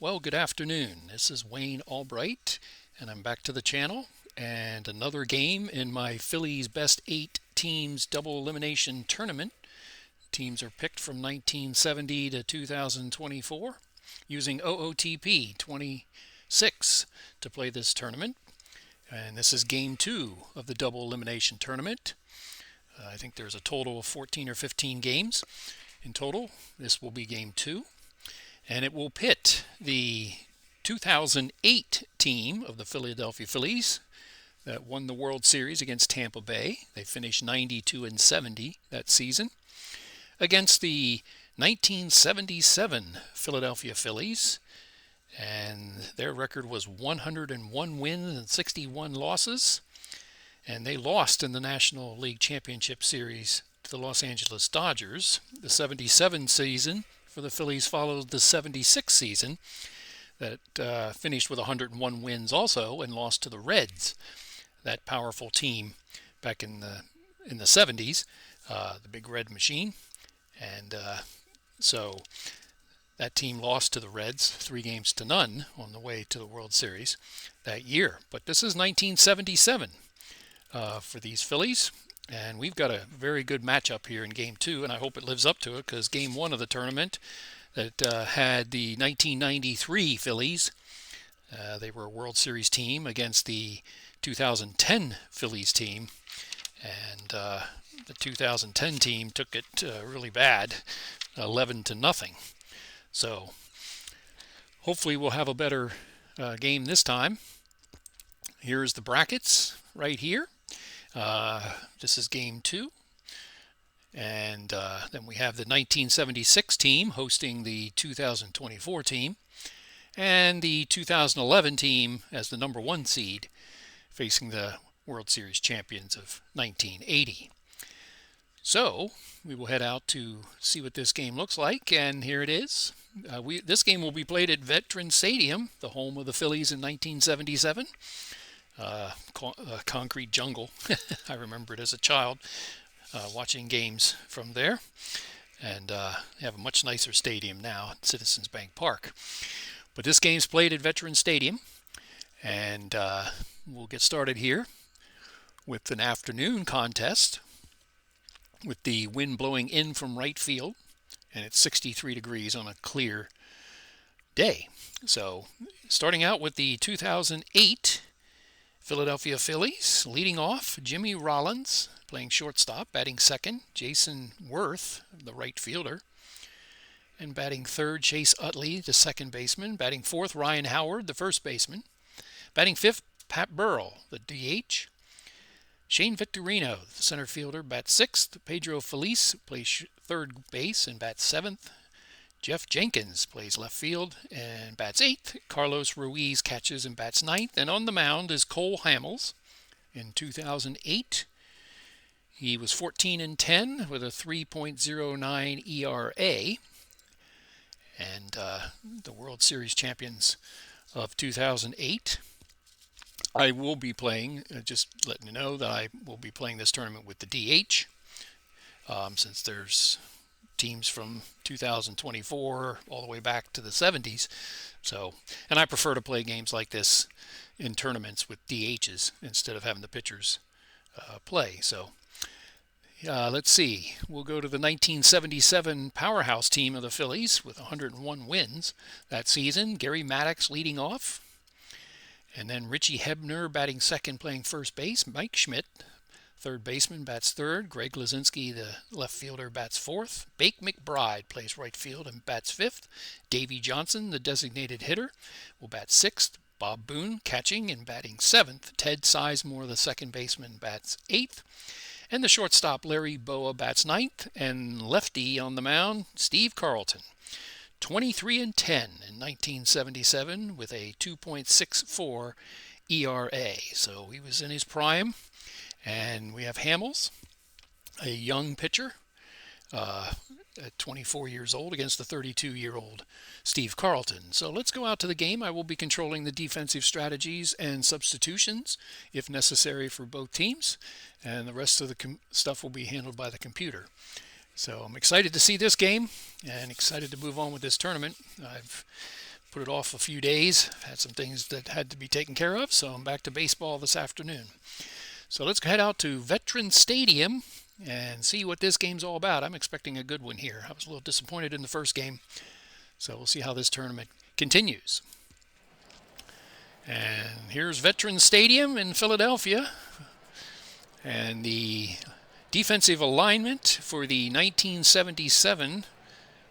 Well, good afternoon. This is Wayne Albright, and I'm back to the channel. And another game in my Phillies Best 8 Teams Double Elimination Tournament. Teams are picked from 1970 to 2024 using OOTP 26 to play this tournament. And this is Game 2 of the Double Elimination Tournament. I think there's a total of 14 or 15 games in total. This will be Game 2. And it will pit the 2008 team of the Philadelphia Phillies that won the World Series against Tampa Bay. They finished 92-70 that season, against the 1977 Philadelphia Phillies. And their record was 101 wins and 61 losses. And they lost in the National League Championship Series to the Los Angeles Dodgers. The 77 season for the Phillies followed the 76 season that finished with 101 wins also and lost to the Reds, that powerful team back in the 70s, the Big Red Machine. And so that team lost to the Reds 3-0 on the way to the World Series that year. But this is 1977 for these Phillies. And we've got a very good matchup here in Game 2, and I hope it lives up to it, because Game 1 of the tournament that had the 1993 Phillies, they were a World Series team against the 2010 Phillies team, and the 2010 team took it really bad, 11-0. So hopefully we'll have a better game this time. Here's the brackets right here. This is Game 2. And then we have the 1976 team hosting the 2024 team. And the 2011 team as the number 1 seed facing the World Series champions of 1980. So we will head out to see what this game looks like. And here it is. This game will be played at Veterans Stadium, the home of the Phillies in 1977. Concrete jungle. I remember it as a child watching games from there, and they have a much nicer stadium now at Citizens Bank Park. But this game's played at Veterans Stadium, and we'll get started here with an afternoon contest with the wind blowing in from right field, and it's 63 degrees on a clear day. So starting out with the 2008 Philadelphia Phillies, leading off, Jimmy Rollins, playing shortstop, batting second, Jason Worth, the right fielder, and batting third, Chase Utley, the second baseman, batting fourth, Ryan Howard, the first baseman, batting fifth, Pat Burrell, the DH, Shane Victorino, the center fielder, bats sixth, Pedro Feliz plays third base and bats seventh, Jeff Jenkins plays left field and bats eighth. Carlos Ruiz catches and bats ninth. And on the mound is Cole Hamels. In 2008, he was 14-10 with a 3.09 ERA. And the World Series champions of 2008. I will be playing, just letting you know that I will be playing this tournament with the DH, since there's teams from 2024 all the way back to the 70s. So, and I prefer to play games like this in tournaments with DHs instead of having the pitchers play. So let's see. We'll go to the 1977 powerhouse team of the Phillies with 101 wins that season. Gary Maddox leading off. And then Richie Hebner batting second, playing first base. Mike Schmidt, third baseman, bats third. Greg Lazinski, the left fielder, bats fourth. Bake McBride plays right field and bats fifth. Davey Johnson, the designated hitter, will bat sixth. Bob Boone catching and batting seventh. Ted Sizemore, the second baseman, bats eighth. And the shortstop, Larry Boa, bats ninth. And lefty on the mound, Steve Carlton. 23-10 in 1977 with a 2.64 ERA. So he was in his prime. And we have Hamels, a young pitcher, at 24 years old, against the 32-year-old Steve Carlton. So let's go out to the game. I will be controlling the defensive strategies and substitutions, if necessary, for both teams. And the rest of the stuff will be handled by the computer. So I'm excited to see this game and excited to move on with this tournament. I've put it off a few days. Had some things that had to be taken care of, so I'm back to baseball this afternoon. So let's head out to Veterans Stadium and see what this game's all about. I'm expecting a good one here. I was a little disappointed in the first game, so we'll see how this tournament continues. And here's Veterans Stadium in Philadelphia. And the defensive alignment for the 1977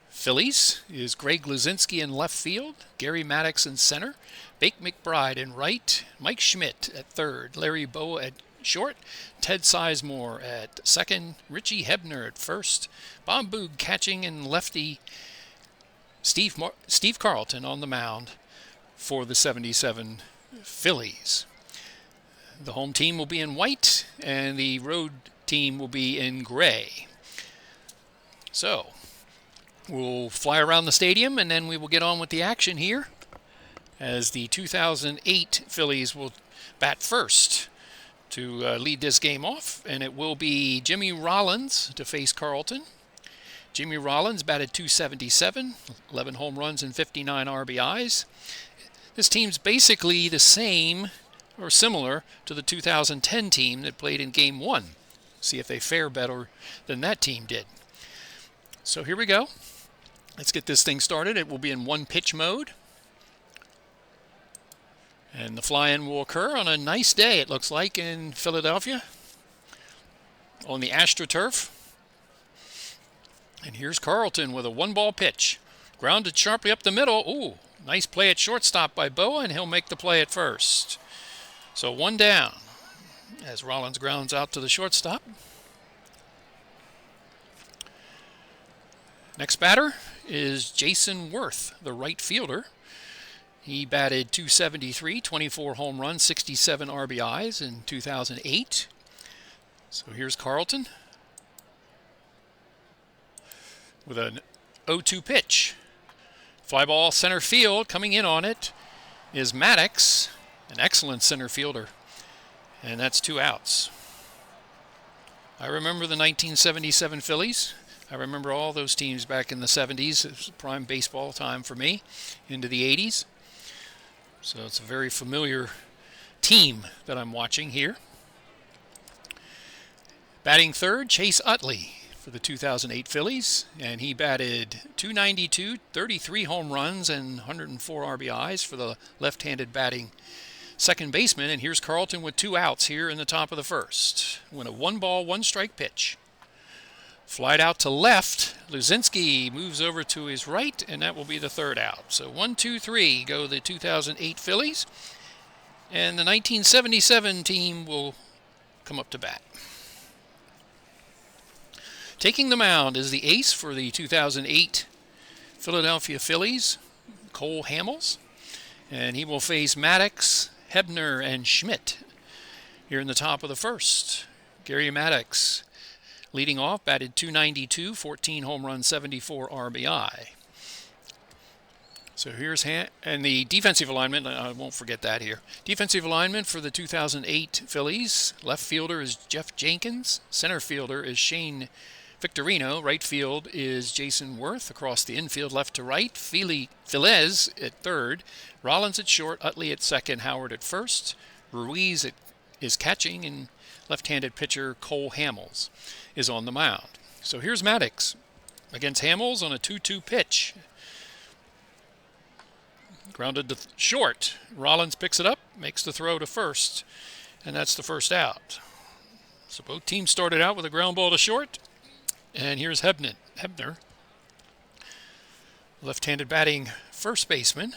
Phillies is Greg Luzinski in left field, Gary Maddox in center, Bake McBride in right, Mike Schmidt at third, Larry Bow at short, Ted Sizemore at second, Richie Hebner at first, Bob Boog catching, and lefty Steve Carlton on the mound for the 77 Phillies. The home team will be in white, and the road team will be in gray. So we'll fly around the stadium, and then we will get on with the action here as the 2008 Phillies will bat first to lead this game off, and it will be Jimmy Rollins to face Carlton. Jimmy Rollins batted .277, 11 home runs and 59 RBIs. This team's basically the same or similar to the 2010 team that played in Game 1. See if they fare better than that team did. So here we go. Let's get this thing started. It will be in one-pitch mode. And the fly-in will occur on a nice day, it looks like, in Philadelphia on the AstroTurf. And here's Carlton with a one-ball pitch. Grounded sharply up the middle. Ooh, nice play at shortstop by Boa, and he'll make the play at first. So one down as Rollins grounds out to the shortstop. Next batter is Jason Worth, the right fielder. He batted .273, 24 home runs, 67 RBIs in 2008. So here's Carlton with an 0-2 pitch. Fly ball center field. Coming in on it is Maddox, an excellent center fielder. And that's 2 outs. I remember the 1977 Phillies. I remember all those teams back in the 70s. It was a prime baseball time for me into the 80s. So it's a very familiar team that I'm watching here. Batting third, Chase Utley for the 2008 Phillies, and he batted .292, 33 home runs, and 104 RBIs for the left-handed batting second baseman. And here's Carlton with 2 outs here in the top of the first. When a 1-ball, 1-strike pitch. Flied out to left. Luzinski moves over to his right, and that will be the 3rd out. So 1, 2, 3 go the 2008 Phillies, and the 1977 team will come up to bat. Taking the mound is the ace for the 2008 Philadelphia Phillies, Cole Hamels, and he will face Maddox, Hebner, and Schmidt here in the top of the first. Gary Maddox leading off, batted .292, 14 home runs, 74 RBI. So here's and the defensive alignment, I won't forget that here. Defensive alignment for the 2008 Phillies. Left fielder is Jeff Jenkins. Center fielder is Shane Victorino. Right field is Jason Worth. Across the infield, left to right, Phillies at third. Rollins at short, Utley at second, Howard at first. Ruiz is catching, and left-handed pitcher Cole Hamels is on the mound. So here's Maddox against Hamels on a 2-2 pitch. Grounded to short. Rollins picks it up, makes the throw to first, and that's the 1st out. So both teams started out with a ground ball to short, and here's Hebner, left-handed batting first baseman.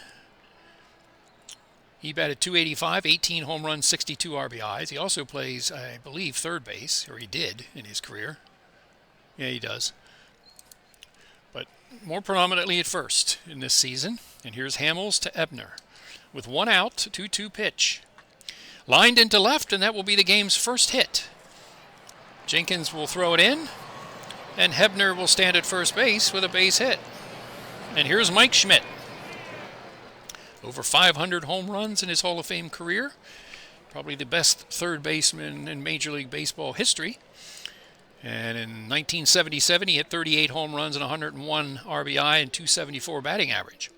He batted .285, 18 home runs, 62 RBIs. He also plays, I believe, third base, or he did in his career. Yeah, he does. But more predominantly at first in this season. And here's Hamels to Ebner with 1 out, 2-2 pitch. Lined into left, and that will be the game's first hit. Jenkins will throw it in, and Hebner will stand at first base with a base hit. And here's Mike Schmidt. Over 500 home runs in his Hall of Fame career. Probably the best third baseman in Major League Baseball history. And in 1977, he hit 38 home runs and 101 RBI and .274 batting average.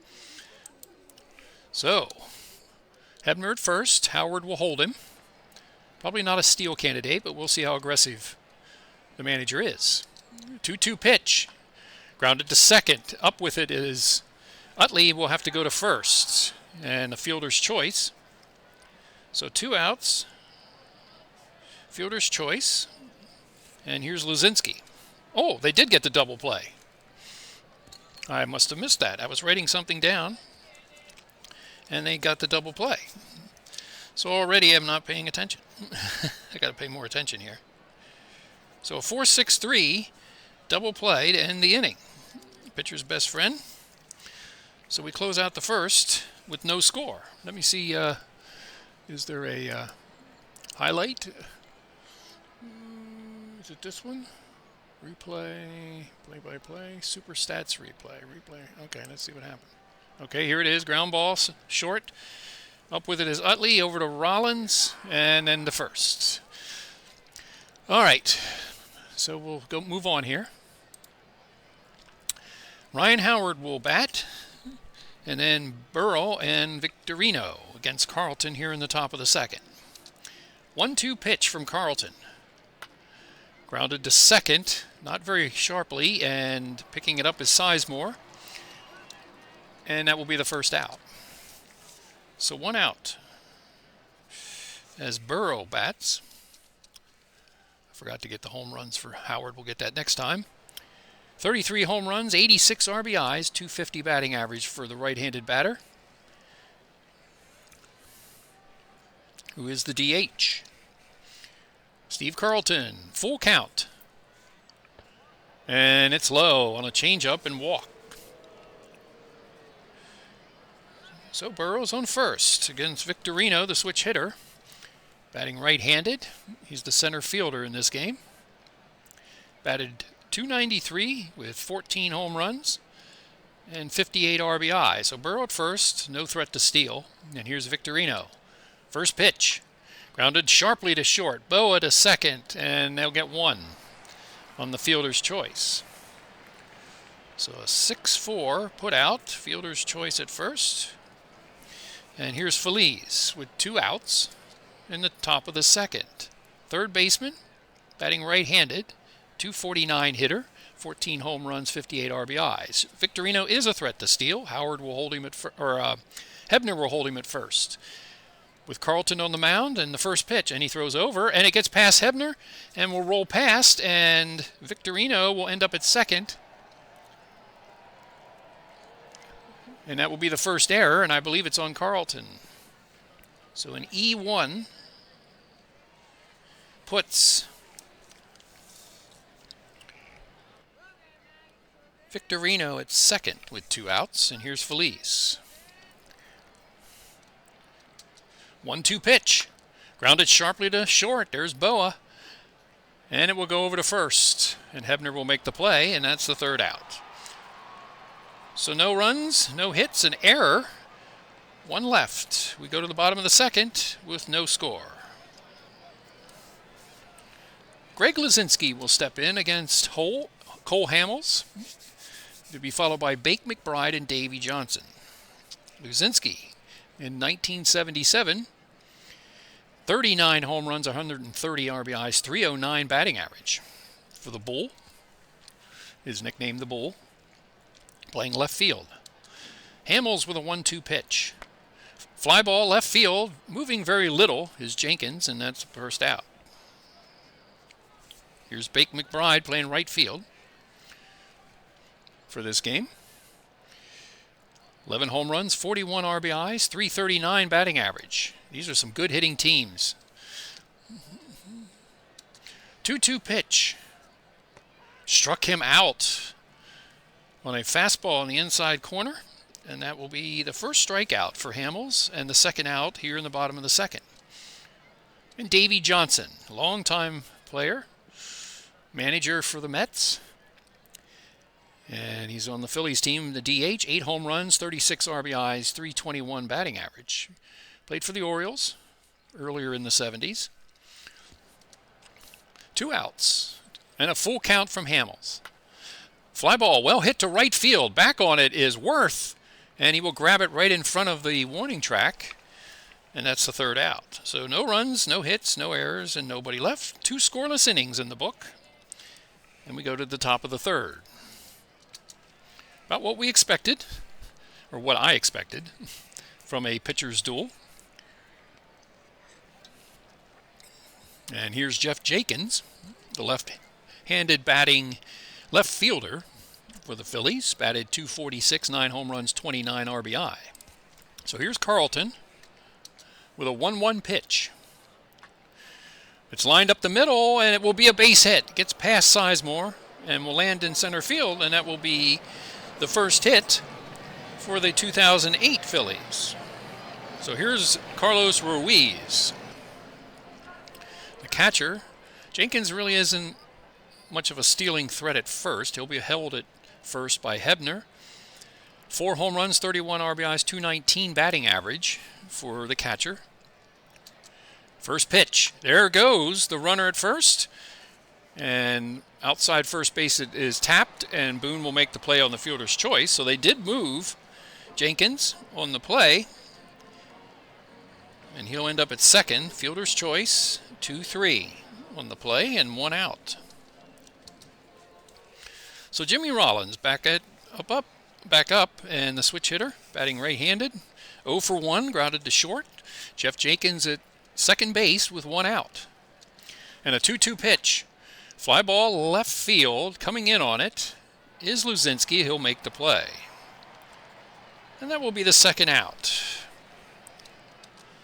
So, Hebner at first. Howard will hold him. Probably not a steal candidate, but we'll see how aggressive the manager is. 2-2 pitch. Grounded to second. Up with it is Utley. Will have to go to first. And a fielder's choice. So 2 outs. Fielder's choice. And here's Luzinski. Oh, they did get the double play. I must have missed that. I was writing something down. And they got the double play. So already I'm not paying attention. I got to pay more attention here. So a 4-6-3 double play to end the inning. Pitcher's best friend. So we close out the first with no score. Let me see, is there a highlight? Is it this one? Replay, play-by-play, super stats replay. Okay, let's see what happened. Okay, here it is, ground ball, short. Up with it is Utley, over to Rollins, and then the first. All right, so we'll move on here. Ryan Howard will bat, and then Burrell and Victorino against Carlton here in the top of the second. 1-2 pitch from Carlton. Grounded to second, not very sharply, and picking it up is Sizemore. And that will be the first out. So 1 out as Burrow bats. I forgot to get the home runs for Howard. We'll get that next time. 33 home runs, 86 RBIs, 250 batting average for the right-handed batter, who is the DH. Steve Carlton, full count. And it's low on a changeup and walk. So Burrow's on first against Victorino, the switch hitter. Batting right-handed. He's the center fielder in this game. Batted .293 with 14 home runs and 58 RBI. So Burrow at first, no threat to steal. And here's Victorino. First pitch. Grounded sharply to short. Boa to second, and they'll get 1 on the fielder's choice. So a 6-4 put out. Fielder's choice at first. And here's Feliz with 2 outs in the top of the second. Third baseman, batting right-handed, .249 hitter, 14 home runs, 58 RBIs. Victorino is a threat to steal. Howard will hold him at Hebner will hold him at first. With Carlton on the mound and the first pitch, and he throws over, and it gets past Hebner, and will roll past, and Victorino will end up at second. And that will be the first error, and I believe it's on Carlton. So an E1 puts Victorino at second with 2 outs, and here's Feliz. 1-2 pitch. Grounded sharply to short. There's Boa. And it will go over to first, and Hebner will make the play, and that's the third out. So no runs, no hits, an error. 1 left. We go to the bottom of the second with no score. Greg Luzinski will step in against Cole Hamels, to be followed by Bake McBride and Davey Johnson. Luzinski, in 1977, 39 home runs, 130 RBIs, .309 batting average for the Bull. His nickname, the Bull. Playing left field. Hamels with a 1-2 pitch. Fly ball left field, moving very little, is Jenkins, and that's the first out. Here's Bake McBride playing right field for this game. 11 home runs, 41 RBIs, .339 batting average. These are some good hitting teams. 2-2 pitch. Struck him out on a fastball in the inside corner, and that will be the first strikeout for Hamels and the second out here in the bottom of the second. And Davey Johnson, longtime player, manager for the Mets, and he's on the Phillies team, the DH, 8 home runs, 36 RBIs, .321 batting average. Played for the Orioles earlier in the 70s. 2 outs and a full count from Hamels. Fly ball well hit to right field. Back on it is Worth. and he will grab it right in front of the warning track, and that's the third out. So no runs, no hits, no errors, and nobody left. 2 scoreless innings in the book, and we go to the top of the third. About what we expected, or what I expected, from a pitcher's duel. And here's Jeff Jenkins, the left-handed batting left fielder for the Phillies. Batted .246, 9 home runs, 29 RBI. So here's Carlton with a 1-1 pitch. It's lined up the middle, and it will be a base hit. Gets past Sizemore and will land in center field, and that will be the first hit for the 2008 Phillies. So here's Carlos Ruiz. The catcher, Jenkins really isn't much of a stealing threat at first. He'll be held at first by Hebner. 4 home runs, 31 RBIs, .219 batting average for the catcher. First pitch. There goes the runner at first. And outside first base it is tapped, and Boone will make the play on the fielder's choice. So they did move Jenkins on the play, and he'll end up at second. Fielder's choice, 2-3 on the play, and 1 out. So Jimmy Rollins back up, and the switch hitter, batting right-handed, 0 for 1, grounded to short. Jeff Jenkins at second base with 1 out. And a 2-2 pitch. Fly ball left field. Coming in on it is Luzinski. He'll make the play. And that will be the second out.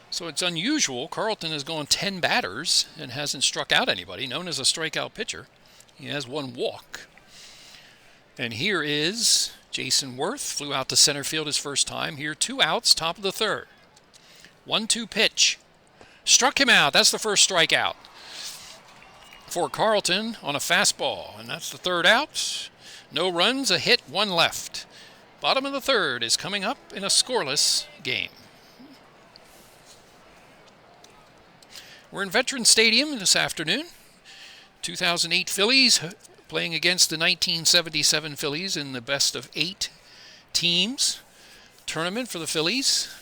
So it's unusual. Carlton has gone 10 batters and hasn't struck out anybody, known as a strikeout pitcher. He has 1 walk. And here is Jason Worth. Flew out to center field his first time. Here, 2 outs, top of the third. 1-2 pitch. Struck him out. That's the first strikeout for Carlton on a fastball. And that's the third out. No runs, a hit, 1 left. Bottom of the third is coming up in a scoreless game. We're in Veterans Stadium this afternoon. 2008 Phillies playing against the 1977 Phillies in the best of 8 teams tournament for the Phillies.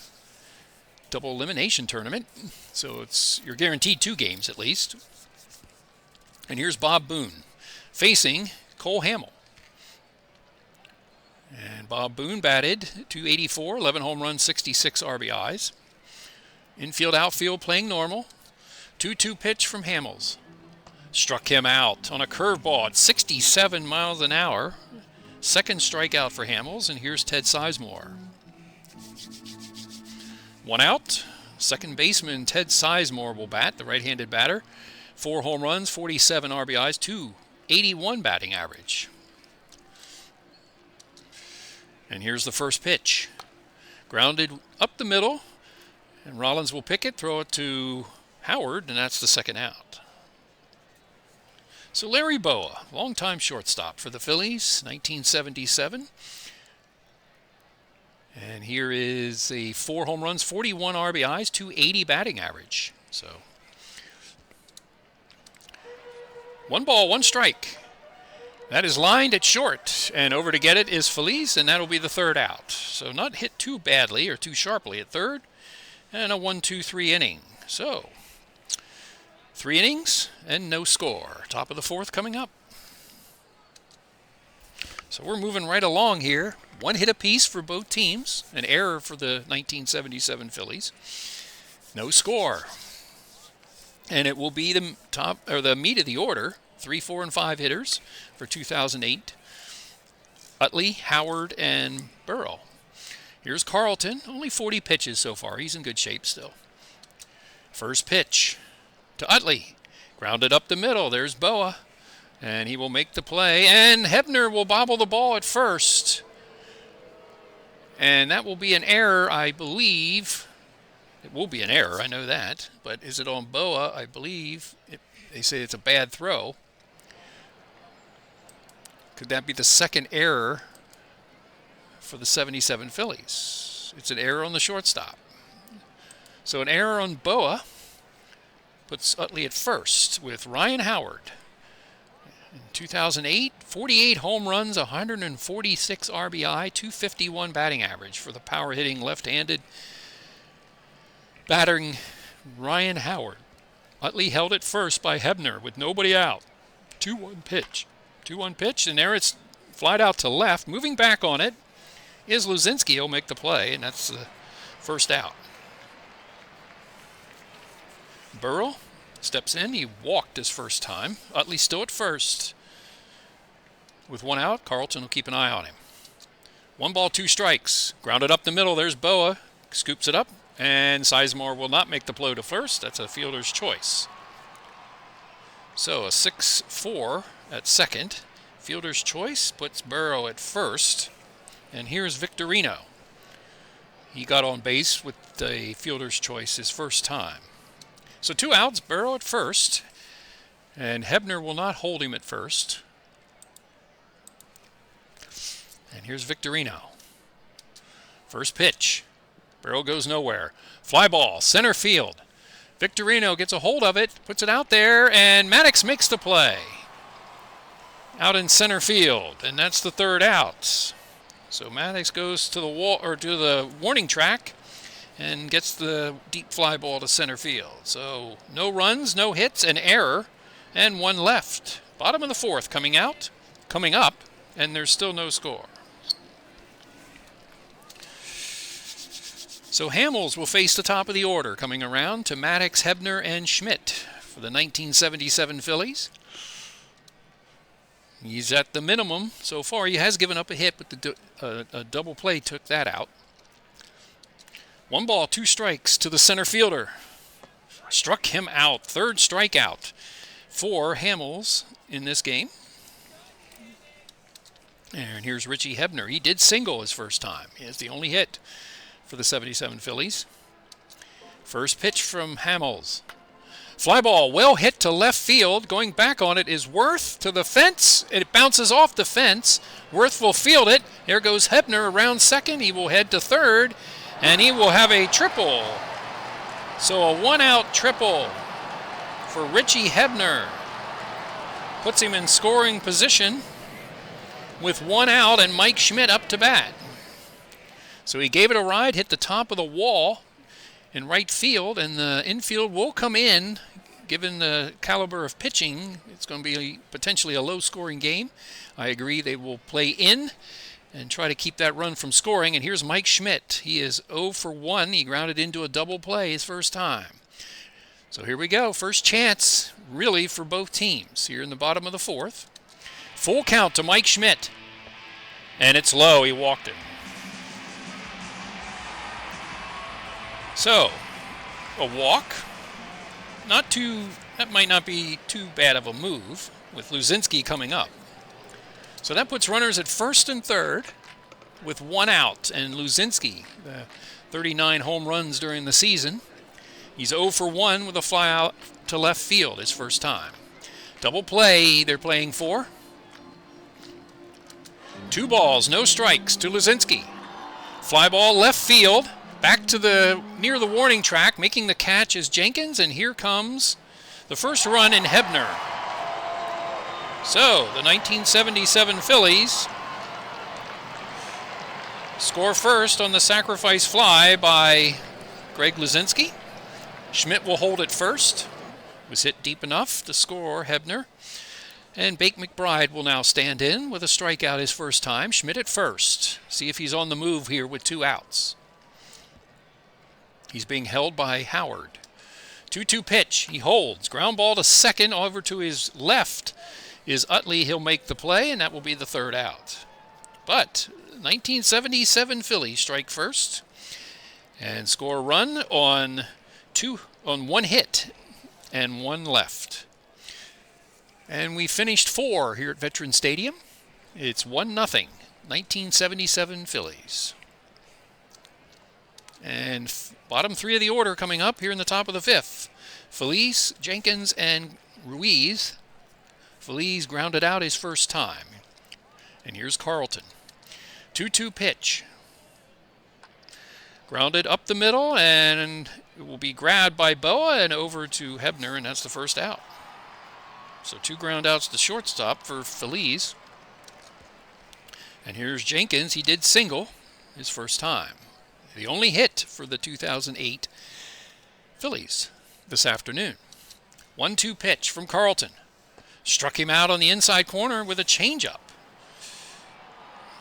Double elimination tournament. So you're guaranteed 2 games at least. And here's Bob Boone facing Cole Hamill. And Bob Boone batted .284, 11 home runs, 66 RBIs. Infield, outfield playing normal. 2-2 pitch from Hamels. Struck him out on a curveball at 67 miles an hour. Second strikeout for Hamels, and here's Ted Sizemore. 1 out. Second baseman Ted Sizemore will bat, the right-handed batter. 4 home runs, 47 RBIs, .281 batting average. And here's the first pitch. Grounded up the middle, and Rollins will pick it, throw it to Howard, and that's the second out. So Larry Boa, longtime shortstop for the Phillies, 1977. And here is a 4 home runs, 41 RBIs, .280 batting average. So 1 ball, 1 strike. That is lined at short, and over to get it is Feliz, and that'll be the third out. So not hit too badly or too sharply at third, and a 1-2-3 inning. So 3 innings and no score. Top of the fourth coming up. So we're moving right along here. 1 hit apiece for both teams. An error for the 1977 Phillies. No score. And it will be the top or the meat of the order. 3, 4, and 5 hitters for 2008. Utley, Howard, and Burrow. Here's Carlton. Only 40 pitches so far. He's in good shape still. First pitch to Utley. Grounded up the middle. There's Boa. And he will make the play. And Hebner will bobble the ball at first. And that will be an error, I believe. It will be an error, I know that. But is it on Boa? I believe they say it's a bad throw. Could that be the second error for the 77 Phillies? It's an error on the shortstop. So an error on Boa puts Utley at first with Ryan Howard. In 2008, 48 home runs, 146 RBI, 251 batting average for the power-hitting left-handed battering Ryan Howard. Utley held it first by Hebner with nobody out. 2-1 pitch. 2-1 pitch, and there it's flied out to left. Moving back on it is Luzinski. He'll make the play, and that's the first out. Burrell steps in. He walked his first time. Utley still at first. With one out, Carlton will keep an eye on him. 1 ball, 2 strikes. Grounded up the middle. There's Boa. Scoops it up. And Sizemore will not make the blow to first. That's a fielder's choice. So a 6-4 at second. Fielder's choice puts Burrow at first. And here's Victorino. He got on base with the fielder's choice his first time. So 2 outs, Burrow at first. And Hebner will not hold him at first. And here's Victorino. First pitch. Burrow goes nowhere. Fly ball, center field. Victorino gets a hold of it, puts it out there, and Maddox makes the play. Out in center field, and that's the 3rd out. So Maddox goes to the wall or to the warning track and gets the deep fly ball to center field. So no runs, no hits, an error, and 1 left. Bottom of the 4th coming up, and there's still no score. So Hamels will face the top of the order, coming around to Maddox, Hebner, and Schmidt for the 1977 Phillies. He's at the minimum so far. He has given up a hit, but a double play took that out. 1 ball, 2 strikes to the center fielder. Struck him out. 3rd strikeout for Hamels in this game. And here's Richie Hebner. He did single his first time. He has the only hit for the 77 Phillies. First pitch from Hamels. Fly ball well hit to left field. Going back on it is Worth to the fence. It bounces off the fence. Worth will field it. There goes Hebner around second. He will head to 3rd, and he will have a triple. So a 1-out triple for Richie Hebner. Puts him in scoring position with 1 out and Mike Schmidt up to bat. So he gave it a ride, hit the top of the wall in right field, and the infield will come in. Given the caliber of pitching, it's going to be potentially a low-scoring game. I agree they will play in and try to keep that run from scoring. And here's Mike Schmidt. He is 0 for 1. He grounded into a double play his first time. So here we go. First chance, really, for both teams here in the bottom of the 4th. Full count to Mike Schmidt. And it's low. He walked it. So, a walk. That might not be too bad of a move with Luzinski coming up. So that puts runners at 1st and 3rd with 1 out. And Luzinski, the 39 home runs during the season, he's 0 for 1 with a fly out to left field his first time. Double play they're playing for. 2 balls, no strikes to Luzinski. Fly ball left field. Back to near the warning track, making the catch is Jenkins, and here comes the first run in Hebner. So, the 1977 Phillies score first on the sacrifice fly by Greg Luzinski. Schmidt will hold it first. Was hit deep enough to score Hebner. And Bake McBride will now stand in with a strikeout his first time. Schmidt at first. See if he's on the move here with 2 outs. He's being held by Howard. 2-2 pitch. He holds. Ground ball to second. Over to his left is Utley. He'll make the play, and that will be the 3rd out. But 1977 Phillies strike first and score a run on 1 hit and 1 left. And we finished 4 here at Veterans Stadium. It's 1-0. 1977 Phillies. And bottom 3 of the order coming up here in the top of the 5th. Feliz, Jenkins, and Ruiz. Feliz grounded out his first time. And here's Carlton. 2-2 pitch. Grounded up the middle, and it will be grabbed by Boa and over to Hebner, and that's the first out. So 2 ground outs to shortstop for Phillies. And here's Jenkins. He did single his first time. The only hit for the 2008 Phillies this afternoon. 1-2 pitch from Carlton. Struck him out on the inside corner with a changeup.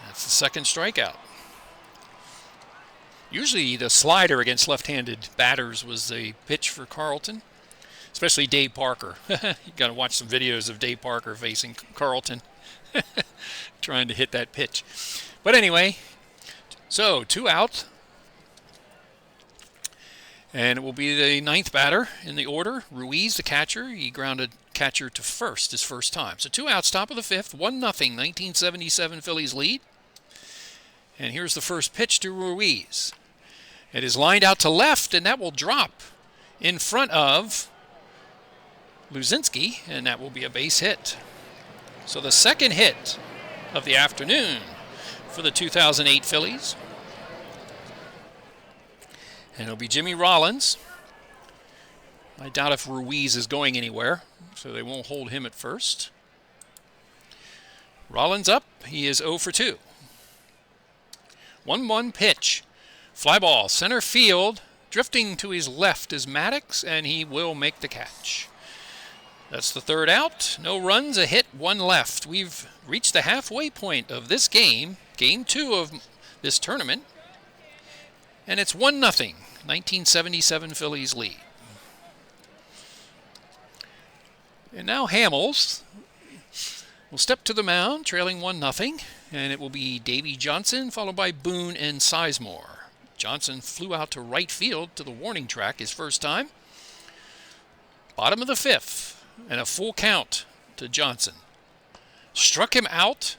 That's the second strikeout. Usually the slider against left-handed batters was the pitch for Carlton, especially Dave Parker. You got to watch some videos of Dave Parker facing Carlton, trying to hit that pitch. But anyway, so 2 out. And it will be the 9th batter in the order. Ruiz, the catcher. He grounded catcher to first his first time. So 2 outs, top of the 5th, 1-0, 1977 Phillies lead. And here's the first pitch to Ruiz. It is lined out to left, and that will drop in front of Luzinski, and that will be a base hit. So the second hit of the afternoon for the 2008 Phillies. And it'll be Jimmy Rollins. I doubt if Ruiz is going anywhere, so they won't hold him at first. Rollins up. He is 0 for 2. 1-1 pitch. Fly ball, center field. Drifting to his left is Maddox, and he will make the catch. That's the 3rd out. No runs, a hit, 1 left. We've reached the halfway point of this game, game 2 of this tournament. And it's 1-0, 1977 Phillies lead. And now Hamels will step to the mound, trailing 1-0, and it will be Davey Johnson, followed by Boone and Sizemore. Johnson flew out to right field to the warning track his first time. Bottom of the 5th, and a full count to Johnson. Struck him out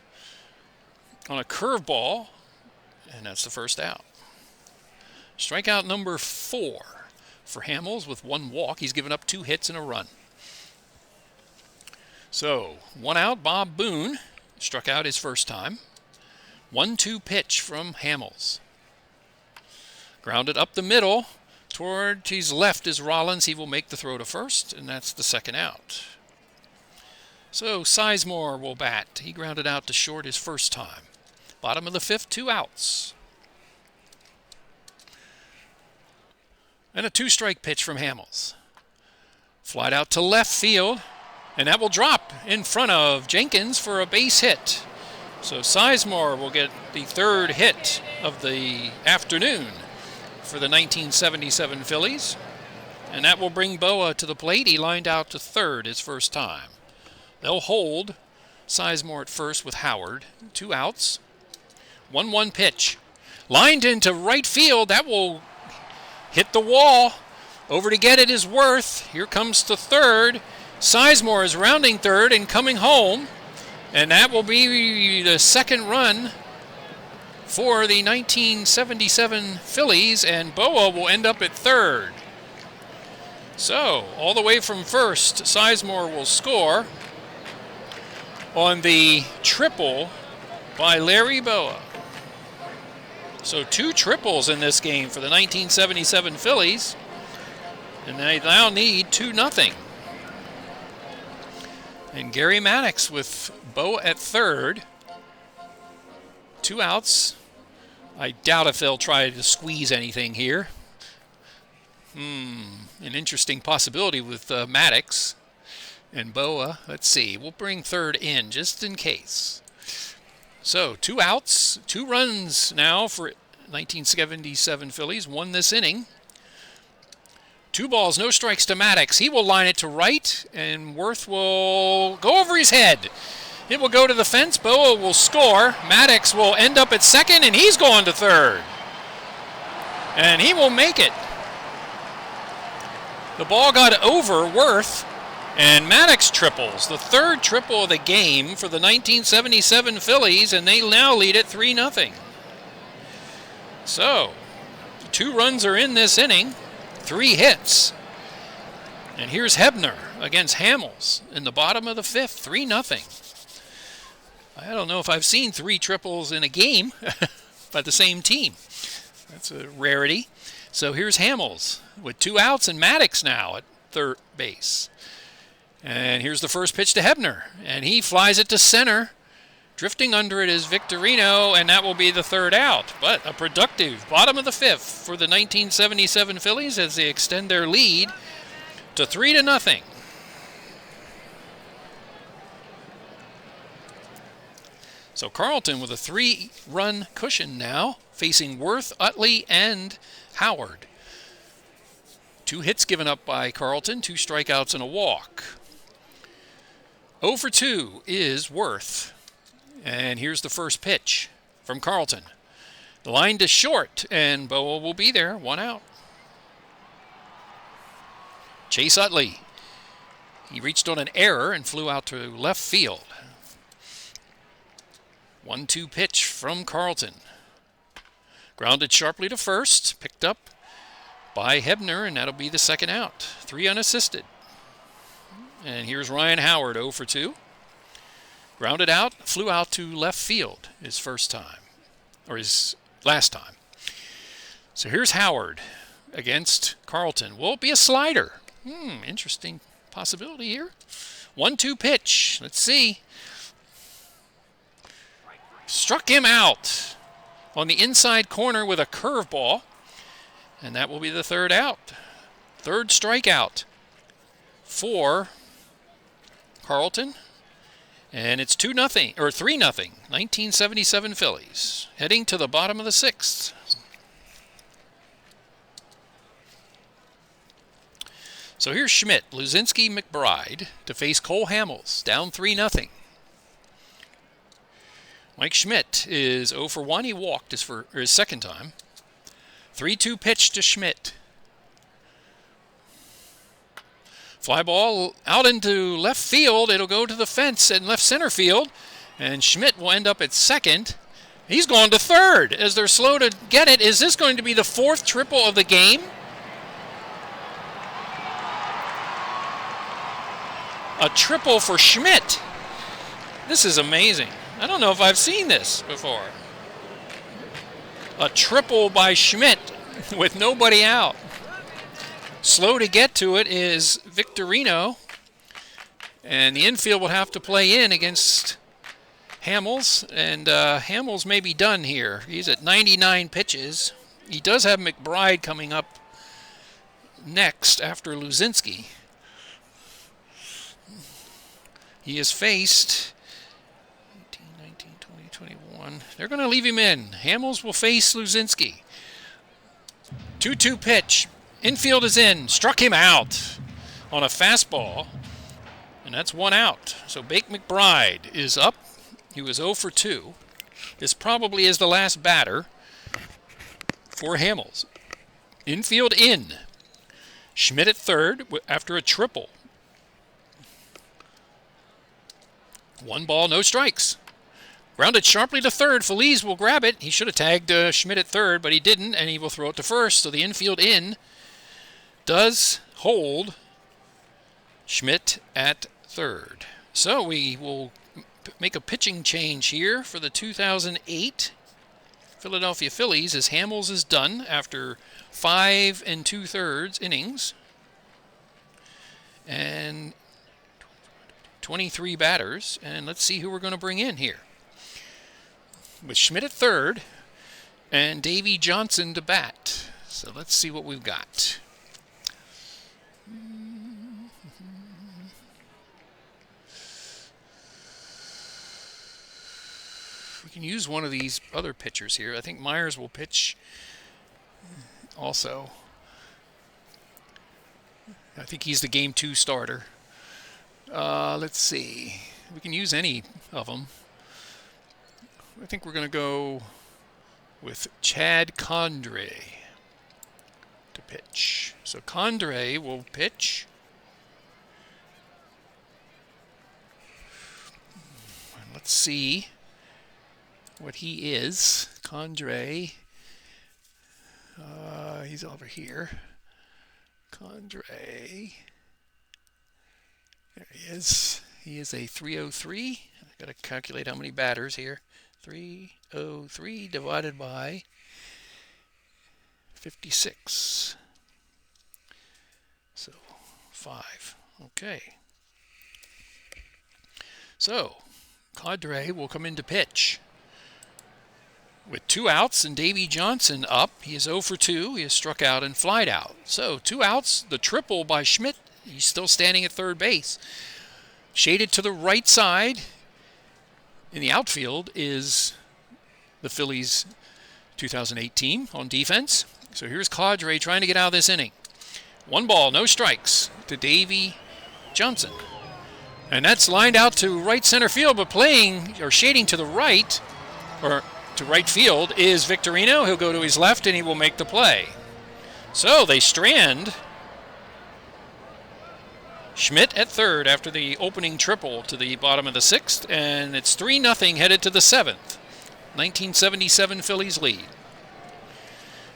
on a curveball, and that's the first out. Strikeout number 4 for Hamels with 1 walk. He's given up 2 hits and a run. So, 1 out, Bob Boone struck out his first time. 1-2 pitch from Hamels. Grounded up the middle. Toward his left is Rollins. He will make the throw to first, and that's the second out. So, Sizemore will bat. He grounded out to short his first time. Bottom of the 5th, 2 outs. And a 2-strike pitch from Hamels. Flied out to left field, and that will drop in front of Jenkins for a base hit. So Sizemore will get the 3rd hit of the afternoon for the 1977 Phillies. And that will bring Boa to the plate. He lined out to 3rd his first time. They'll hold Sizemore at first with Howard. 2 outs. 1-1 pitch. Lined into right field. That will hit the wall. Over to get it is Worth. Here comes to 3rd. Sizemore is rounding 3rd and coming home. And that will be the 2nd run for the 1977 Phillies. And Boa will end up at 3rd. So, all the way from first, Sizemore will score on the triple by Larry Boa. So 2 triples in this game for the 1977 Phillies. And they now need 2-0. And Gary Maddox with Boa at 3rd. 2 outs. I doubt if they'll try to squeeze anything here. An interesting possibility with Maddox and Boa. Let's see. We'll bring 3rd in just in case. So 2 outs, 2 runs now for 1977 Phillies. 1 this inning. 2 balls, no strikes to Maddox. He will line it to right, and Worth will go over his head. It will go to the fence. Boa will score. Maddox will end up at 2nd, and he's going to 3rd. And he will make it. The ball got over Worth, and Maddox triples. The 3rd triple of the game for the 1977 Phillies, and they now lead at 3-0. So, 2 runs are in this inning. 3 hits. And here's Hebner against Hamels in the bottom of the 5th, 3-0. I don't know if I've seen 3 triples in a game by the same team. That's a rarity. So here's Hamels with 2 outs and Maddox now at 3rd base. And here's the first pitch to Hebner, and he flies it to center. Drifting under it is Victorino, and that will be the third out. But a productive bottom of the fifth for the 1977 Phillies as they extend their lead to 3-0. So Carlton with a 3-run cushion now, facing Worth, Utley, and Howard. 2 hits given up by Carlton, 2 strikeouts and a walk. 0 for 2 is Worth. And here's the first pitch from Carlton. The line to short, and Boa will be there, 1 out. Chase Utley. He reached on an error and flew out to left field. 1-2 pitch from Carlton. Grounded sharply to first, picked up by Hebner, and that'll be the second out. 3 unassisted. And here's Ryan Howard, 0 for 2. Grounded out, flew out to left field his first time, or his last time. So here's Howard against Carlton. Will it be a slider? Interesting possibility here. 1-2 pitch. Let's see. Struck him out on the inside corner with a curveball, and that will be the third out. Third strikeout for Carlton. And it's 2-0, or 3-0, 1977 Phillies, heading to the bottom of the sixth. So here's Schmidt, Luzinski, McBride to face Cole Hamels, down 3-0. Mike Schmidt is 0 for 1. He walked his second time. 3-2 pitch to Schmidt. Fly ball out into left field. It'll go to the fence in left center field. And Schmidt will end up at second. He's gone to third as they're slow to get it. Is this going to be the 4th triple of the game? A triple for Schmidt. This is amazing. I don't know if I've seen this before. A triple by Schmidt with nobody out. Slow to get to it is Victorino, and the infield will have to play in against Hamels, and Hamels may be done here. He's at 99 pitches. He does have McBride coming up next after Luzinski. He has faced 18, 19, 20, 21. They're going to leave him in. Hamels will face Luzinski. 2-2 pitch. Infield is in. Struck him out on a fastball. And that's 1 out. So Bake McBride is up. He was 0 for 2. This probably is the last batter for Hamels. Infield in. Schmidt at third after a triple. 1 ball, no strikes. Grounded sharply to third. Feliz will grab it. He should have tagged Schmidt at third, but he didn't, and he will throw it to first. So the infield in does hold Schmidt at third. So we will make a pitching change here for the 2008 Philadelphia Phillies as Hamels is done after 5 2/3 innings and 23 batters. And let's see who we're going to bring in here. With Schmidt at third and Davey Johnson to bat. So let's see what we've got. We can use one of these other pitchers here. I think Myers will pitch also. I think he's the game 2 starter. Let's see. We can use any of them. I think we're going to go with Chad Condrey to pitch. So Condrey will pitch. Let's see what he is. Condrey. He's over here. Condrey. There he is. He is a 303. I've got to calculate how many batters here. 303 divided by 56. So 5. Okay. So, Cadre will come in to pitch. With 2 outs and Davy Johnson up, he is 0 for 2. He is struck out and flied out. So 2 outs, the triple by Schmidt. He's still standing at third base. Shaded to the right side in the outfield is the Phillies 2018 on defense. So here's Cadre trying to get out of this inning. 1 ball, no strikes to Davy Johnson. And that's lined out to right center field, but playing or shading to the right, or to right field, is Victorino. He'll go to his left and he will make the play. So they strand Schmidt at third after the opening triple to the bottom of the 6th, and it's 3-0 headed to the 7th. 1977 Phillies lead.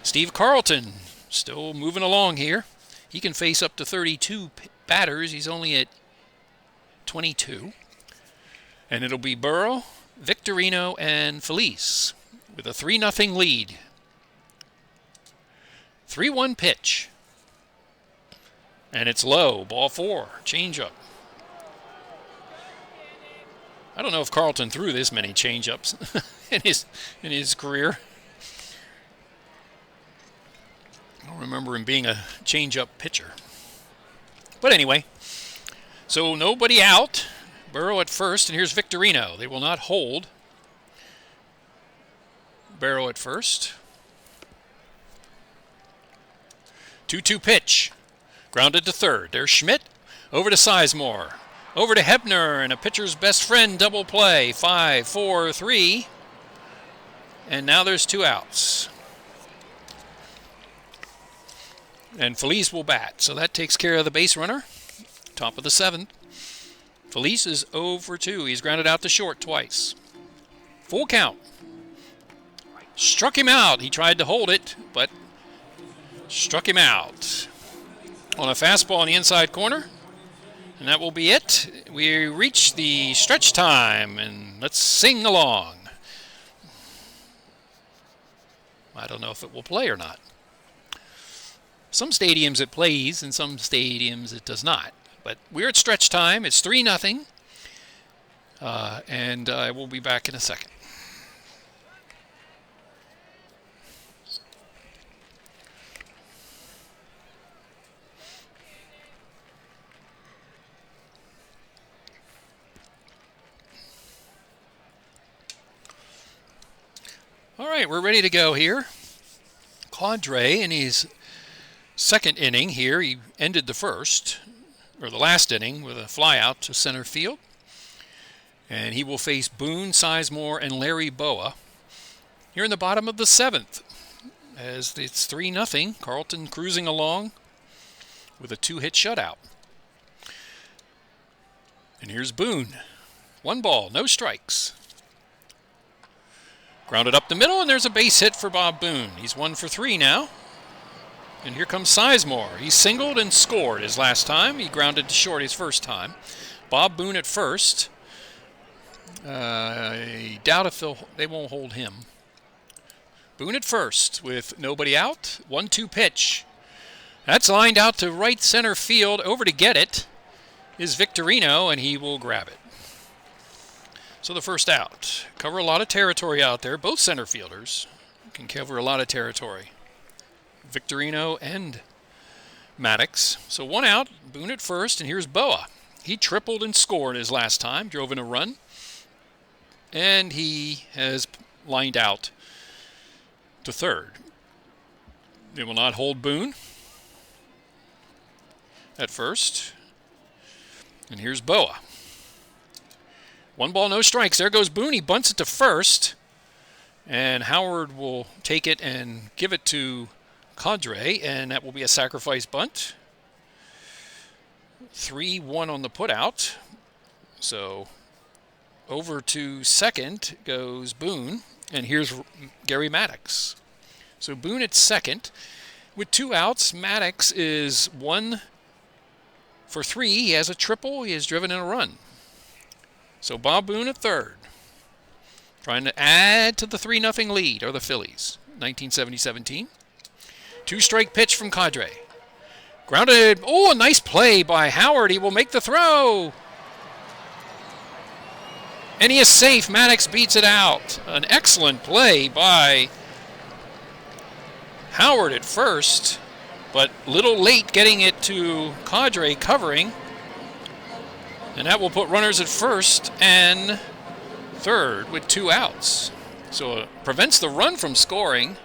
Steve Carlton still moving along here. He can face up to 32 batters. He's only at 22. And it'll be Burrow, Victorino, and Felice with a 3-0 lead. 3-1 pitch. And it's low, ball 4, changeup. I don't know if Carlton threw this many changeups in his career. I don't remember him being a changeup pitcher. But anyway, so nobody out. Burrow at first, and here's Victorino. They will not hold. Burrow at first. 2-2 pitch. Grounded to third. There's Schmidt. Over to Sizemore. Over to Hebner, and a pitcher's best friend double play. 5-4-3. And now there's 2 outs. And Felice will bat. So that takes care of the base runner. Top of the 7th. Felice is 0 for 2. He's grounded out to short twice. Full count. Struck him out. He tried to hold it, but struck him out. On a fastball in the inside corner. And that will be it. We reach the stretch time, and let's sing along. I don't know if it will play or not. Some stadiums it plays, and some stadiums it does not. But we're at stretch time. It's 3-0. And I will be back in a second. All right, we're ready to go here. Cadre in his second inning here, he ended the first, or the last inning, with a fly out to center field. And he will face Boone, Sizemore, and Larry Boa here in the bottom of the 7th. As it's 3-0, Carlton cruising along with a 2-hit shutout. And here's Boone. 1 ball, no strikes. Grounded up the middle, and there's a base hit for Bob Boone. He's 1 for 3 now. And here comes Sizemore. He singled and scored his last time. He grounded to short his first time. Bob Boone at first. I doubt if they won't hold him. Boone at first with nobody out. 1-2 pitch. That's lined out to right center field. Over to get it is Victorino, and he will grab it. So the first out. Cover a lot of territory out there. Both center fielders can cover a lot of territory. Victorino and Maddox. So 1 out, Boone at first, and here's Boa. He tripled and scored his last time, drove in a run, and he has lined out to third. They will not hold Boone at first. And here's Boa. 1 ball, no strikes. There goes Boone. He bunts it to first. And Howard will take it and give it to Cadre, and that will be a sacrifice bunt. 3-1 on the putout. So over to second goes Boone, and here's Gary Maddox. So Boone at second. With 2 outs, Maddox is 1 for 3. He has a triple. He has driven in a run. So Bob Boone at third, trying to add to the 3-0 lead, or the Phillies, 1970-17. 2-strike pitch from Cadre. Grounded. Oh, a nice play by Howard. He will make the throw. And he is safe. Maddox beats it out. An excellent play by Howard at first, but little late getting it to Cadre covering. And that will put runners at first and third with 2 outs. So it prevents the run from scoring.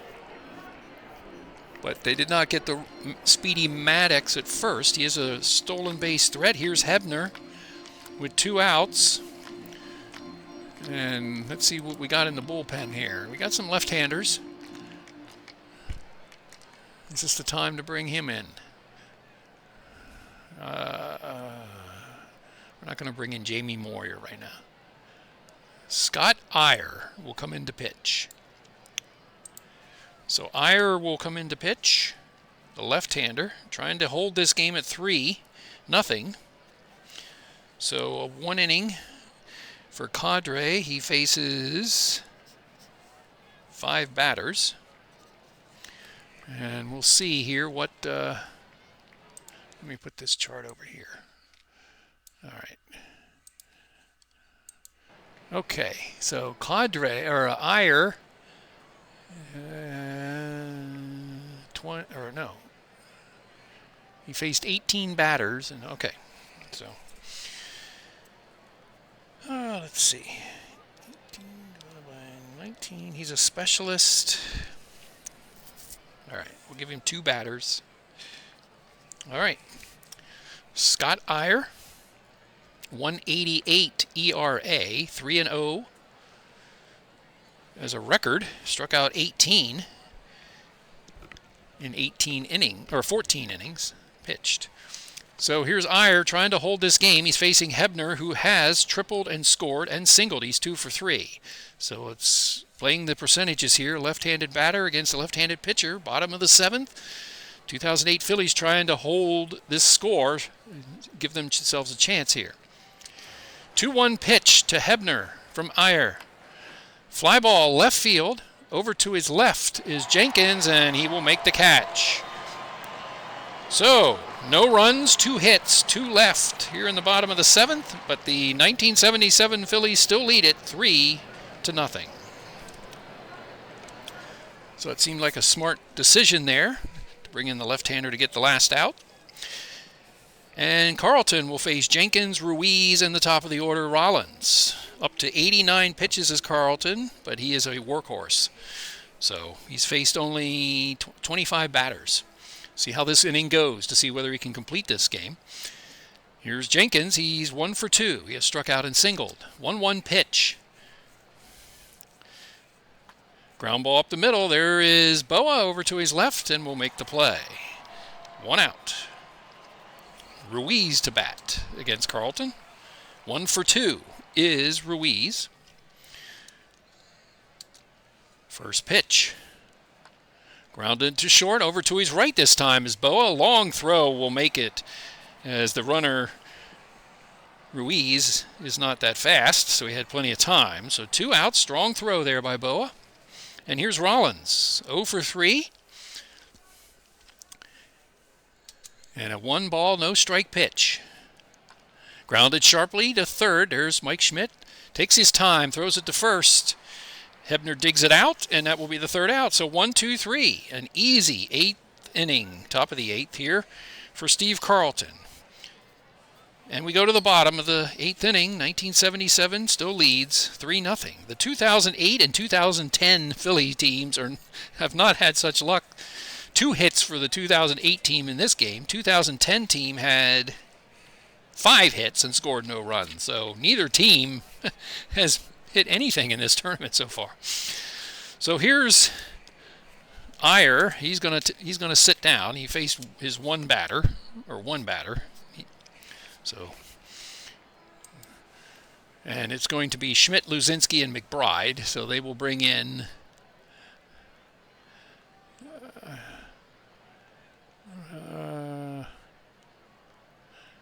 But they did not get the speedy Maddox at first. He is a stolen base threat. Here's Hebner with 2 outs. And let's see what we got in the bullpen here. We got some left-handers. Is this the time to bring him in? We're not going to bring in Jamie Moyer right now. Scott Iyer will come in to pitch. So Iyer will come in to pitch. The left-hander, trying to hold this game at 3-0. So a 1 inning for Cadre. He faces 5 batters. And we'll see here what... let me put this chart over here. All right. Okay, so Cadre, or Iyer, 20, or no. He faced 18 batters, and okay, so... let's see. 18 divided by 19. He's a specialist. All right, we'll give him 2 batters. All right. Scott Iyer, 188 ERA, 3-0 as a record. Struck out 18 in 18 innings, or 14 innings pitched. So here's Iyer trying to hold this game. He's facing Hebner, who has tripled and scored and singled. He's 2 for 3. So it's playing the percentages here. Left-handed batter against a left-handed pitcher. Bottom of the 7th. 2008 Phillies trying to hold this score, give themselves a chance here. 2-1 pitch to Hebner from Iyer. Fly ball left field. Over to his left is Jenkins, and he will make the catch. So, no runs, 2 hits, 2 left here in the bottom of the 7th, but the 1977 Phillies still lead it 3-0. So it seemed like a smart decision there to bring in the left-hander to get the last out. And Carlton will face Jenkins, Ruiz, and the top of the order, Rollins. Up to 89 pitches is Carlton, but he is a workhorse. So he's faced only 25 batters. See how this inning goes to see whether he can complete this game. Here's Jenkins. He's 1 for 2. He has struck out and singled. 1-1 pitch. Ground ball up the middle. There is Boa over to his left and will make the play. 1 out. Ruiz to bat against Carlton. 1 for 2 is Ruiz. First pitch. Grounded to short, over to his right this time is Boa. Long throw will make it as the runner, Ruiz, is not that fast, so he had plenty of time. So 2 outs, strong throw there by Boa. And here's Rollins, 0 for 3. And a 1-ball, no-strike pitch. Grounded sharply to third. There's Mike Schmidt. Takes his time, throws it to first. Hebner digs it out, and that will be the 3rd out. So 1, 2, 3. An easy 8th inning, top of the 8th here for Steve Carlton. And we go to the bottom of the 8th inning. 1977 still leads 3-0. The 2008 and 2010 Philly teams have not had such luck. 2 hits for the 2008 team in this game. 2010 team had 5 hits and scored no runs. So neither team has hit anything in this tournament so far. So here's Iyer. He's gonna sit down. He faced his one batter. So, and it's going to be Schmidt, Luzinski, and McBride. So they will bring in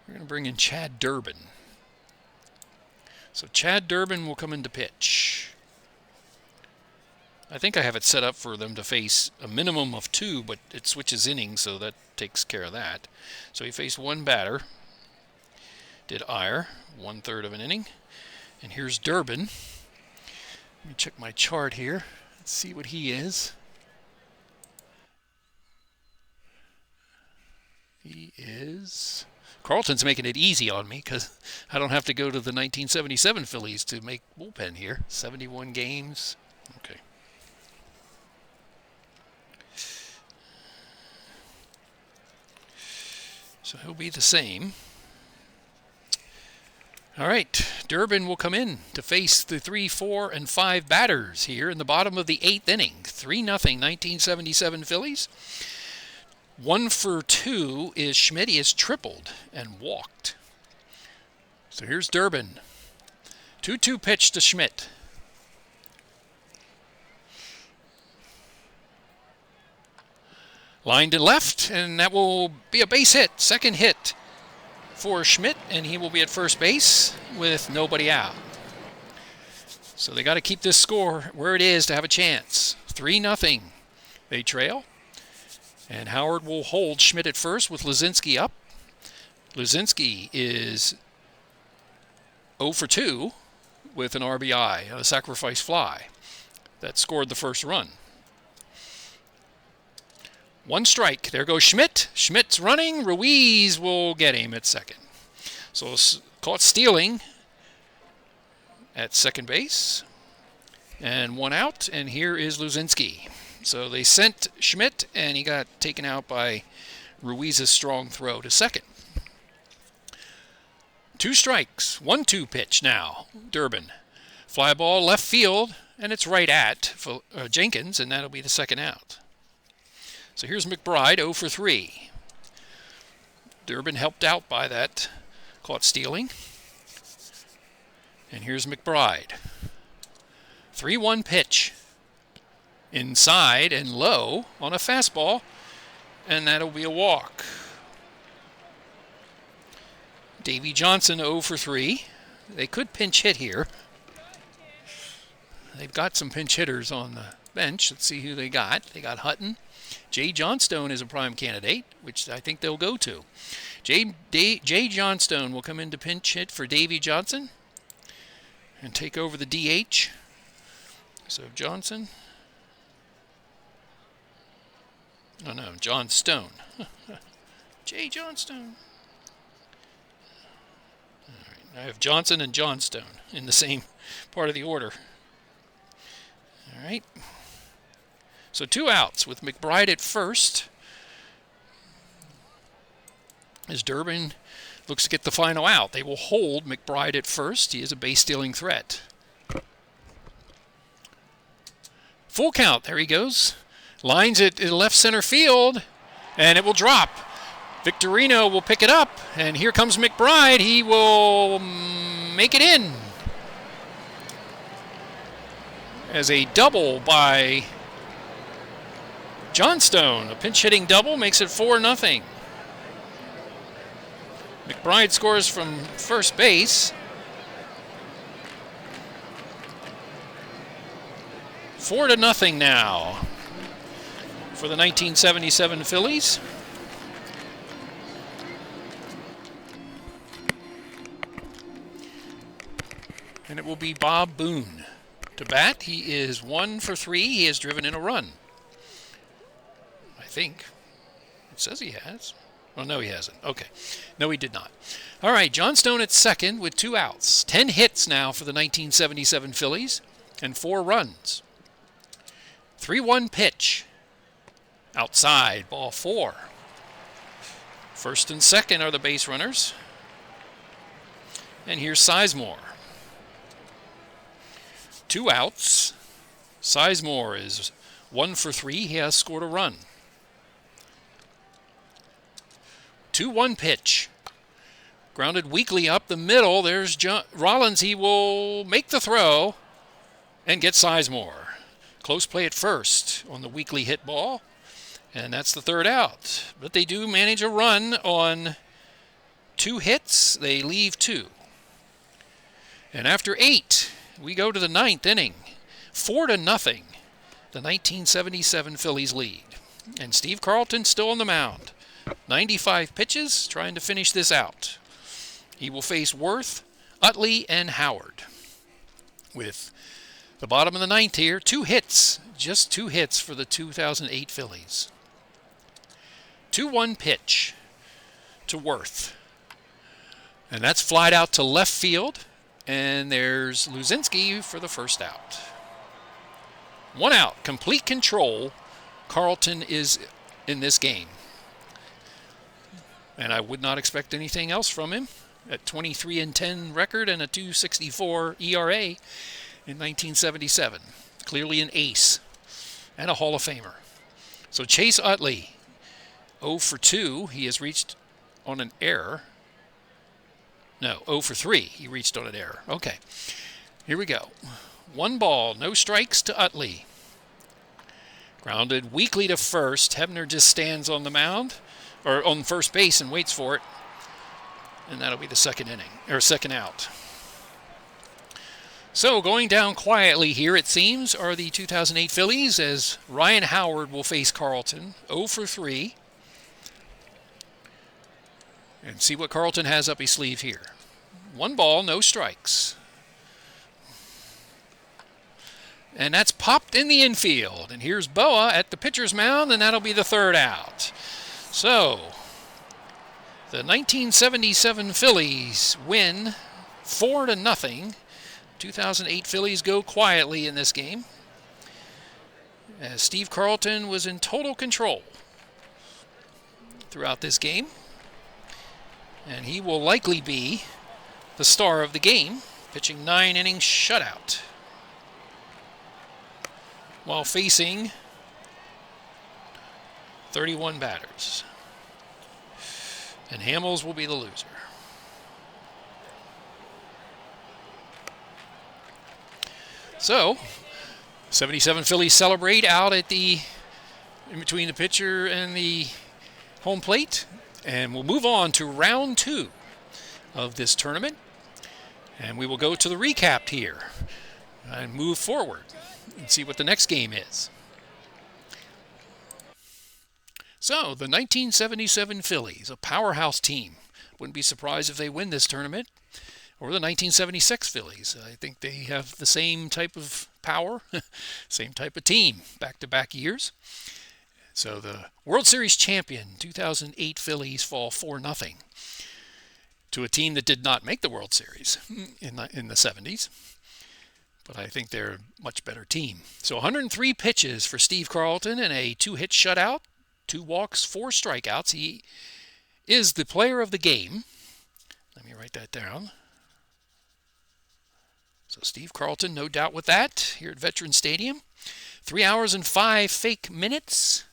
we're going to bring in Chad Durbin. So Chad Durbin will come in to pitch. I think I have it set up for them to face a minimum of 2, but it switches innings, so that takes care of that. So he faced 1 batter. Did Iyer, 1/3 of an inning. And here's Durbin. Let me check my chart here. Let's see what he is. He is... Carlton's making it easy on me because I don't have to go to the 1977 Phillies to make bullpen here. 71 games. Okay. So he'll be the same. All right, Durbin will come in to face the 3, 4, and 5 batters here in the bottom of the 8th inning. 3-0 1977 Phillies. 1 for 2 is Schmidt. He has tripled and walked. So here's Durbin. 2-2 pitch to Schmidt. Line to left, and that will be a base hit. Second hit for Schmidt, and he will be at first base with nobody out. So they got to keep this score where it is to have a chance. 3-0. They trail. And Howard will hold Schmidt at first with Lazinski up. Lazinski is 0 for 2 with an RBI, a sacrifice fly that scored the first run. 1 strike. There goes Schmidt. Schmidt's running. Ruiz will get him at second. So caught stealing at second base. And 1 out. And here is Lazinski. So they sent Schmidt, and he got taken out by Ruiz's strong throw to second. 2 strikes. 1-2 pitch now. Durbin. Fly ball left field, and it's right at Jenkins, and that'll be the second out. So here's McBride, 0 for 3. Durbin helped out by that caught stealing. And here's McBride. 3-1 pitch. Inside and low on a fastball, and that'll be a walk. Davey Johnson 0 for 3. They could pinch hit here. They've got some pinch hitters on the bench. Let's see who they got. They got Hutton. Jay Johnstone is a prime candidate, which I think they'll go to. Jay Johnstone will come in to pinch hit for Davey Johnson and take over the DH. So Johnson. Oh no, John Stone. Jay Johnstone. All right, I have Johnson and Johnstone in the same part of the order. All right. So 2 outs with McBride at first. As Durbin looks to get the final out. They will hold McBride at first. He is a base-stealing threat. Full count. There he goes. Lines it in left center field, and it will drop. Victorino will pick it up, and here comes McBride. He will make it in. As a double by Johnstone. A pinch-hitting double makes it 4-0. McBride scores from first base. 4-0 now for the 1977 Phillies. And it will be Bob Boone to bat. He is 1 for 3. He has driven in a run. I think. It says he has. Oh, no, he hasn't. Okay. No, he did not. All right, Johnstone at second with 2 outs. 10 hits now for the 1977 Phillies and 4 runs. 3-1 pitch. Outside, ball 4. First and second are the base runners. And here's Sizemore. 2 outs. Sizemore is 1 for 3. He has scored a run. 2-1 pitch. Grounded weakly up the middle. There's Rollins. He will make the throw and get Sizemore. Close play at first on the weakly hit ball. And that's the 3rd out. But they do manage a run on 2 hits. They leave 2. And after 8, we go to the 9th inning. 4-0. The 1977 Phillies lead. And Steve Carlton still on the mound. 95 pitches, trying to finish this out. He will face Worth, Utley, and Howard. with the bottom of the ninth here. 2 hits, just 2 hits for the 2008 Phillies. 2-1 pitch to Worth. And that's flied out to left field. And there's Luzinski for the first out. 1 out, complete control. Carlton is in this game. And I would not expect anything else from him. At 23-10 record and a 2.64 ERA in 1977. Clearly an ace and a Hall of Famer. So Chase Utley, 0 for 2. He has reached on an error. No, 0 for 3. He reached on an error. Okay, here we go. 1 ball, no strikes to Utley. Grounded weakly to first. Hebner just stands on the mound, or on first base, and waits for it. And that'll be the second inning, or second out. So going down quietly here, it seems, are the 2008 Phillies, as Ryan Howard will face Carlton, 0 for 3. And see what Carlton has up his sleeve here. 1 ball, no strikes. And that's popped in the infield. And here's Boa at the pitcher's mound, and that'll be the third out. So the 1977 Phillies win 4-0. 2008 Phillies go quietly in this game, as Steve Carlton was in total control throughout this game. And he will likely be the star of the game, pitching 9 innings shutout, while facing 31 batters. And Hamels will be the loser. So, 77 Phillies celebrate out at in between the pitcher and the home plate. And we'll move on to round 2 of this tournament. And we will go to the recap here and move forward and see what the next game is. So, the 1977 Phillies, a powerhouse team. Wouldn't be surprised if they win this tournament. Or the 1976 Phillies. I think they have the same type of power, same type of team, back-to-back years. So the World Series champion, 2008 Phillies, fall 4-0 to a team that did not make the World Series in the 70s. But I think they're a much better team. So 103 pitches for Steve Carlton and a 2-hit shutout, 2 walks, 4 strikeouts. He is the player of the game. Let me write that down. So Steve Carlton, no doubt with that, here at Veterans Stadium. 3 hours and 5 fake minutes.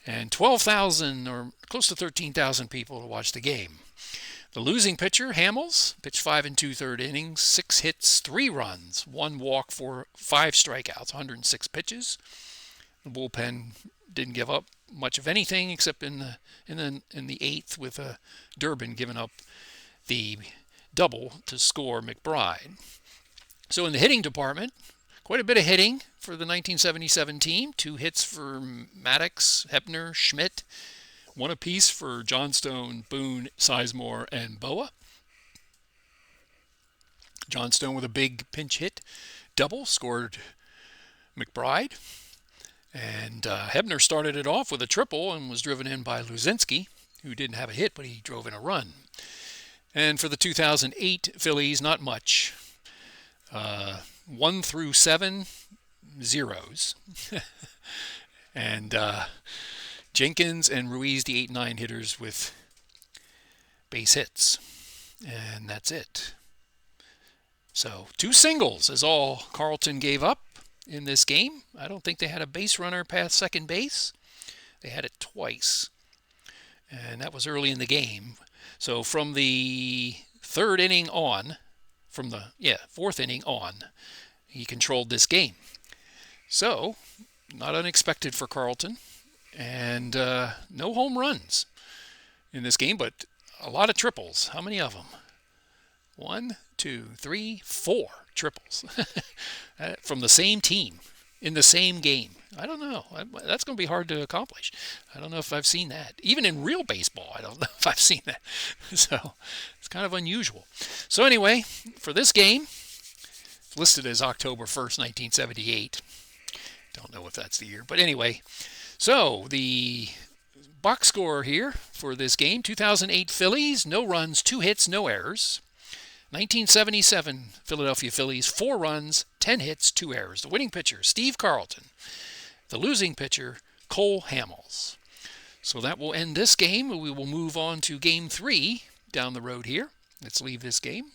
And 12,000 or close to 13,000 people to watch the game. The losing pitcher, Hamels, pitched 5 2/3 innings, 6 hits, 3 runs, 1 walk for 5 strikeouts, 106 pitches. The bullpen didn't give up much of anything except in the 8th with Durbin giving up the double to score McBride. So in the hitting department, quite a bit of hitting for the 1977 team. 2 hits for Maddox, Hebner, Schmidt. 1 apiece for Johnstone, Boone, Sizemore, and Boa. Johnstone with a big pinch hit double scored McBride. And Hebner started it off with a triple and was driven in by Luzinski, who didn't have a hit, but he drove in a run. And for the 2008 Phillies, not much. 1 through 7, zeros. And Jenkins and Ruiz, the 8-9 hitters with base hits. And that's it. So 2 singles is all Carlton gave up in this game. I don't think they had a base runner past second base. They had it twice. And that was early in the game. So from the 4th inning on, he controlled this game. So, not unexpected for Carlton. And no home runs in this game, but a lot of triples. How many of them? 1, 2, 3, 4 triples from the same team in the same game. I don't know. That's going to be hard to accomplish. I don't know if I've seen that. Even in real baseball, I don't know if I've seen that. So it's kind of unusual. So anyway, for this game, listed as October 1st, 1978. Don't know if that's the year. But anyway, so the box score here for this game: 2008 Phillies, no runs, 2 hits, no errors. 1977 Philadelphia Phillies, 4 runs, 10 hits, 2 errors. The winning pitcher, Steve Carlton. The losing pitcher, Cole Hamels. So that will end this game. We will move on to game 3 down the road here. Let's leave this game.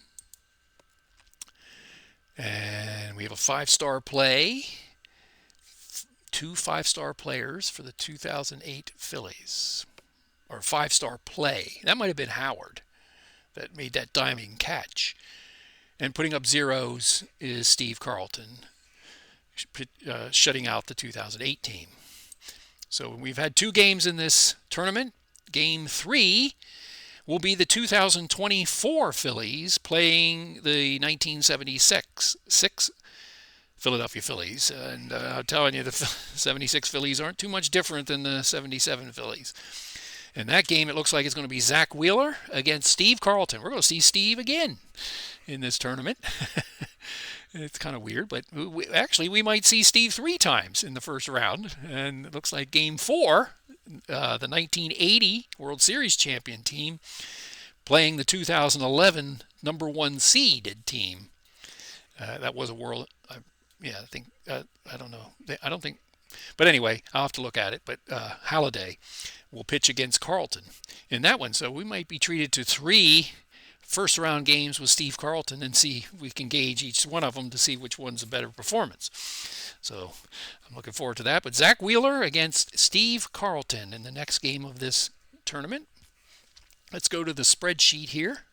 And we have a 5-star play. 2 5-star players for the 2008 Phillies. Or 5-star play. That might have been Howard that made that diving catch. And putting up zeros is Steve Carlton, shutting out the 2008 team. So we've had 2 games in this tournament. Game 3 will be the 2024 Phillies playing the 1976 Philadelphia Phillies. And I'm telling you, the 76 Phillies aren't too much different than the 77 Phillies. In that game, it looks like it's going to be Zach Wheeler against Steve Carlton. We're going to see Steve again in this tournament. It's kind of weird, but we might see Steve 3 times in the first round. And it looks like game 4, the 1980 World Series champion team playing the 2011 number 1 seeded team. That was a world, I don't know. I don't think, but anyway, I'll have to look at it. But Halliday will pitch against Carlton in that one. So we might be treated to 3 first round games with Steve Carlton and see if we can gauge each one of them to see which one's a better performance. So I'm looking forward to that. But Zach Wheeler against Steve Carlton in the next game of this tournament. Let's go to the spreadsheet here.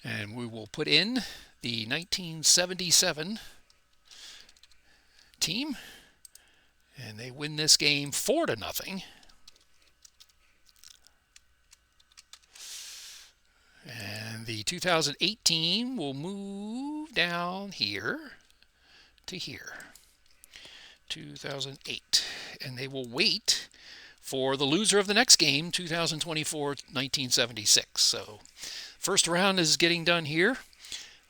And we will put in the 1977 team. And they win this game 4-0. And the 2018 will move down here to here. 2008. And they will wait for the loser of the next game, 2024-1976. So first round is getting done here. I'm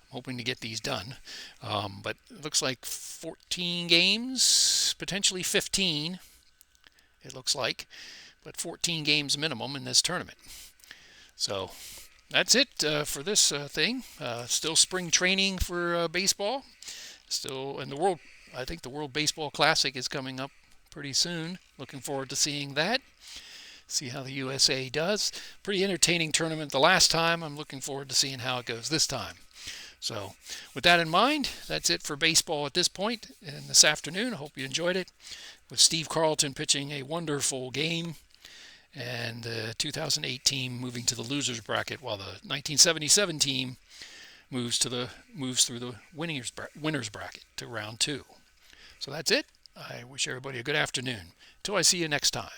hoping to get these done. But it looks like 14 games, potentially 15, it looks like. But 14 games minimum in this tournament. So that's it for this thing. Still spring training for baseball. Still, and I think the World Baseball Classic is coming up pretty soon. Looking forward to seeing that. See how the USA does. Pretty entertaining tournament the last time. I'm looking forward to seeing how it goes this time. So with that in mind, that's it for baseball at this point in this afternoon. I hope you enjoyed it. With Steve Carlton pitching a wonderful game. And the 2008 team moving to the losers bracket, while the 1977 team moves through the winners bracket to round 2. So that's it. I wish everybody a good afternoon. Till I see you next time.